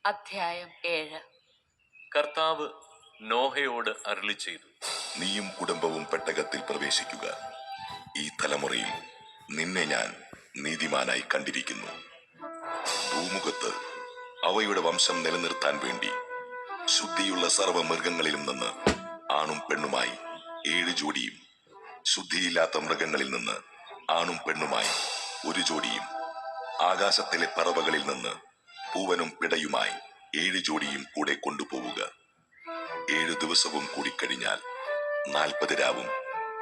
അധ്യായം 7. കർത്താവ് നോഹയോട് അരുളിച്ചെയ്തു, നീയും കുടുംബവും പെട്ടകത്തിൽ പ്രവേശിക്കുക. ഈ തലമുറയിൽ നിന്നെ ഞാൻ നീതിമാനായി കണ്ടിരിക്കുന്നു. ഭൂമുഖത്ത് അവയുടെ വംശം നിലനിർത്താൻ വേണ്ടി ശുദ്ധിയുള്ള സർവ്വ മൃഗങ്ങളിലും നിന്ന് ആണും പെണ്ണുമായി 7 ജോഡിയും, ശുദ്ധിയില്ലാത്ത മൃഗങ്ങളിൽ നിന്ന് ആണും പെണ്ണുമായി 1 ജോഡിയും, ആകാശത്തിലെ പറവകളിൽ നിന്ന് പൂവനും പിടയുമായി 7 ജോഡിയും കൂടെ കൊണ്ടുപോവുക. 7 ദിവസവും കൂടിക്കഴിഞ്ഞാൽ 40 രാവും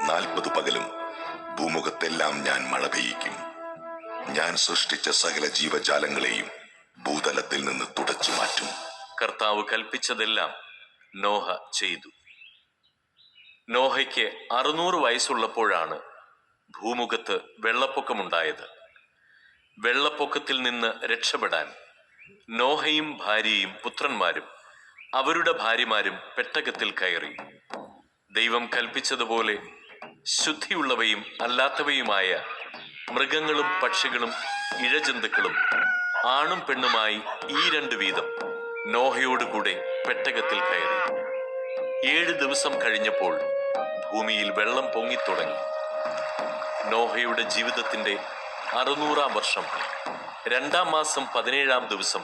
40 പകലും ഭൂമുഖത്തെല്ലാം ഞാൻ മഴ പെയ്യിക്കും. ഞാൻ സൃഷ്ടിച്ച സകല ജീവജാലങ്ങളെയും ഭൂതലത്തിൽ നിന്ന് തുടച്ചു മാറ്റും. കർത്താവ് കൽപ്പിച്ചതെല്ലാം നോഹ ചെയ്തു. നോഹയ്ക്ക് 600 വയസ്സുള്ളപ്പോഴാണ് ഭൂമുഖത്ത് വെള്ളപ്പൊക്കമുണ്ടായത്. വെള്ളപ്പൊക്കത്തിൽ നിന്ന് രക്ഷപ്പെടാൻ നോഹയും ഭാര്യയും പുത്രന്മാരും അവരുടെ ഭാര്യമാരും പെട്ടകത്തിൽ കയറി. ദൈവം കൽപ്പിച്ചതുപോലെ ശുദ്ധിയുള്ളവയും അല്ലാത്തവയുമായ മൃഗങ്ങളും പക്ഷികളും ഇഴജന്തുക്കളും ആണും പെണ്ണുമായി ഈ 2 വീതം നോഹയോടുകൂടെ പെട്ടകത്തിൽ കയറി. 7 ദിവസം കഴിഞ്ഞപ്പോൾ ഭൂമിയിൽ വെള്ളം പൊങ്ങിത്തുടങ്ങി. നോഹയുടെ ജീവിതത്തിന്റെ 600-ാം വർഷം 2-ാം മാസം 17-ാം ദിവസം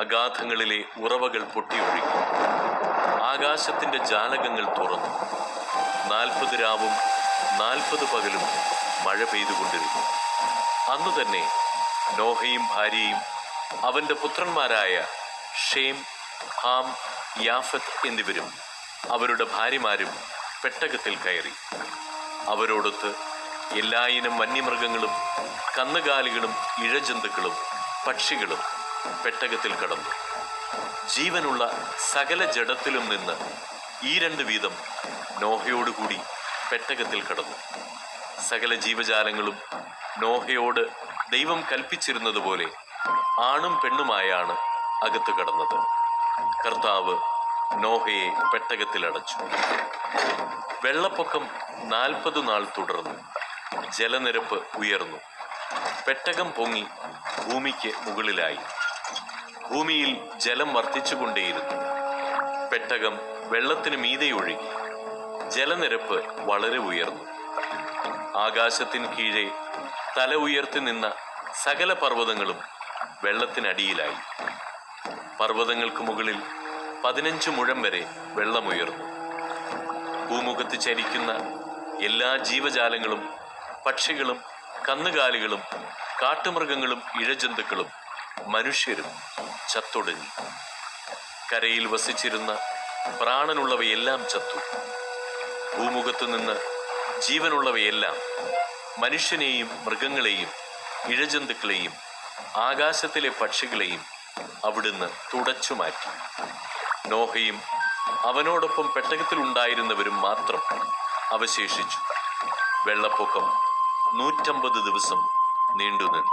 അഗാധങ്ങളിലെ ഉറവകൾ പൊട്ടിയൊഴുകി. ആകാശത്തിന്റെ ജാലകങ്ങൾ തുറന്നു. 40 രാവും 40 പകലും മഴ പെയ്തുകൊണ്ടിരുന്നു. അന്നു തന്നെ നോഹയും ഭാര്യയും അവന്റെ പുത്രന്മാരായ ഷേം, ഹാം, യാഫത്ത് എന്നിവരും അവരുടെ ഭാര്യമാരും പെട്ടകത്തിൽ കയറി. അവരോടൊത്ത് എല്ലായിനം വന്യമൃഗങ്ങളും കന്നുകാലികളും ഇഴജന്തുക്കളും പക്ഷികളും പെട്ടകത്തിൽ കടന്നു. ജീവനുള്ള സകല ജഡത്തിലും നിന്ന് ഈ 2 വീതം നോഹയോടുകൂടി പെട്ടകത്തിൽ കടന്നു. സകല ജീവജാലങ്ങളും നോഹയോട് ദൈവം കൽപ്പിച്ചിരുന്നതുപോലെ ആണും പെണ്ണുമായാണ് അകത്ത് കടന്നത്. കർത്താവ് നോഹയെ പെട്ടകത്തിൽ അടച്ചു. വെള്ളപ്പൊക്കം 40 നാൾ തുടർന്നു. ജലനിരപ്പ് ഉയർന്നു. പെട്ടകം പൊങ്ങി ഭൂമിക്ക് മുകളിലായി. ഭൂമിയിൽ ജലം വർദ്ധിച്ചുകൊണ്ടേയിരുന്നു. പെട്ടകം വെള്ളത്തിന് മീതെ ഒഴുകി. ജലനിരപ്പ് വളരെ ഉയർന്നു. ആകാശത്തിന് കീഴെ തല ഉയർത്തി നിന്ന സകല പർവ്വതങ്ങളും വെള്ളത്തിനടിയിലായി. പർവ്വതങ്ങൾക്ക് മുകളിൽ 15 മുഴം വരെ വെള്ളമുയർന്നു. ഭൂമുഖത്ത് ചരിക്കുന്ന എല്ലാ ജീവജാലങ്ങളും പക്ഷികളും കന്നുകാലികളും കാട്ടുമൃഗങ്ങളും ഇഴജന്തുക്കളും മനുഷ്യരും ചത്തൊടുങ്ങി. കരയിൽ വസിച്ചിരുന്ന പ്രാണനുള്ളവയെല്ലാം ചത്തു. ഭൂമുഖത്തു നിന്ന് ജീവനുള്ളവയെല്ലാം മനുഷ്യനെയും മൃഗങ്ങളെയും ഇഴജന്തുക്കളെയും ആകാശത്തിലെ പക്ഷികളെയും അവിടുന്ന് തുടച്ചു മാറ്റി. നോഹയും അവനോടൊപ്പം പെട്ടകത്തിൽ ഉണ്ടായിരുന്നവരും മാത്രം അവശേഷിച്ചു. വെള്ളപ്പൊക്കം 150 ദിവസം നീണ്ടുനിന്നു.